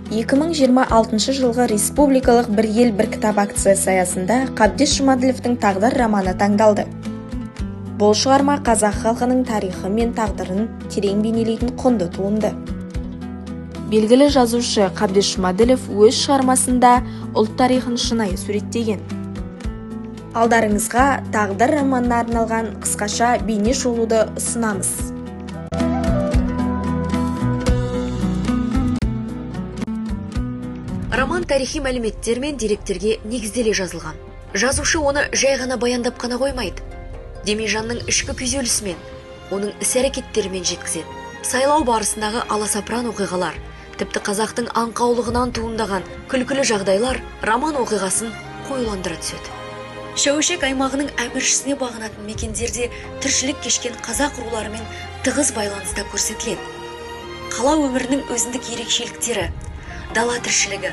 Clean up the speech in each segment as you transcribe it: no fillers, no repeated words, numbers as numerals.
2026 жылғы республикалық бір ел бір кітап акциясы аясында Қабдеш Жұмаділовтің «Тағдыр» романы таңдалды. Бұл шығарма қазақ халқының тарихы мен тағдырын терең бейнелейтін құнды туынды. Белгілі жазушы Қабдеш Жұмаділов өз шығармасында ұлт тарихын шынайы суреттеген. Алдарыңызға «Тағдыр» романына арналған қысқаша бейне шолуды ұсынамыз. Роман тарихи мәліметтер мен деректерге негізделе жазылған. Жазушы оны жай ғана баяндап қана қоймайды. Демежанның ішкі күйзелісімен, оның іс-әрекеттерімен жеткізеді. Сайлау барысындағы аласапыран оқиғалар, тіпті қазақтың аңқаулығынан туындаған күлкілі жағдайлар роман оқиғасын қоюландыра түседі. Шәуешек аймағының әміршісіне бағынатын мекендерде тіршілік кешкен қазақ руларымен тығыз байланыста көрсетіледі. Қала өмірінің өзіндік ерекшеліктері, дала тіршілігі,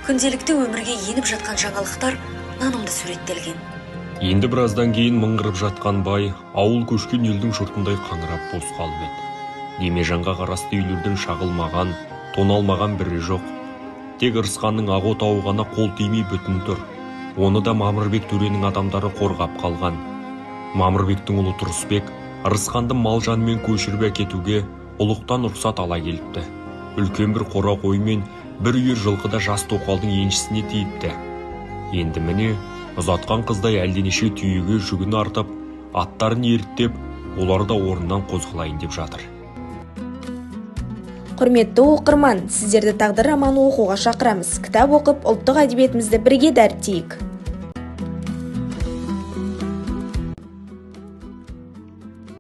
күнделікті өмірге еніп жатқан жаңалықтар нанымды суреттелген. Енді біраздан кейін мыңғырып жатқан бай, ауыл көшкен елдің жұртындай қаңырап бос қалып еді. Демежанға қарасты үйлердің шағылмаған, тоналмаған бірі жоқ. Тек Ырысқанның ақ отауы ғана қол тимей бүтін тұр. Оны да Мамырбек төренің адамдары қорғап қалған. Мамырбектің ұлы Тұрысбек Ырысқанды мал жанымен көшіріп әкетуге ұлықтан рұқсат ала келіпті. Үлкен бір қора қоймен бір үйір жылқыда жас тоқалдың еншісіне тиіпті. Енді міне ұзатқан қыздай әлденеше түйеге жүгін артып, аттарын ерттеп, олар да орнынан қозғалайын деп жатыр. Құрметті оқырман, сіздерді «Тағдыр» романын оқуға шақырамыз. Кітап оқып, ұлттық әдебиетімізді бірге дәріптейік.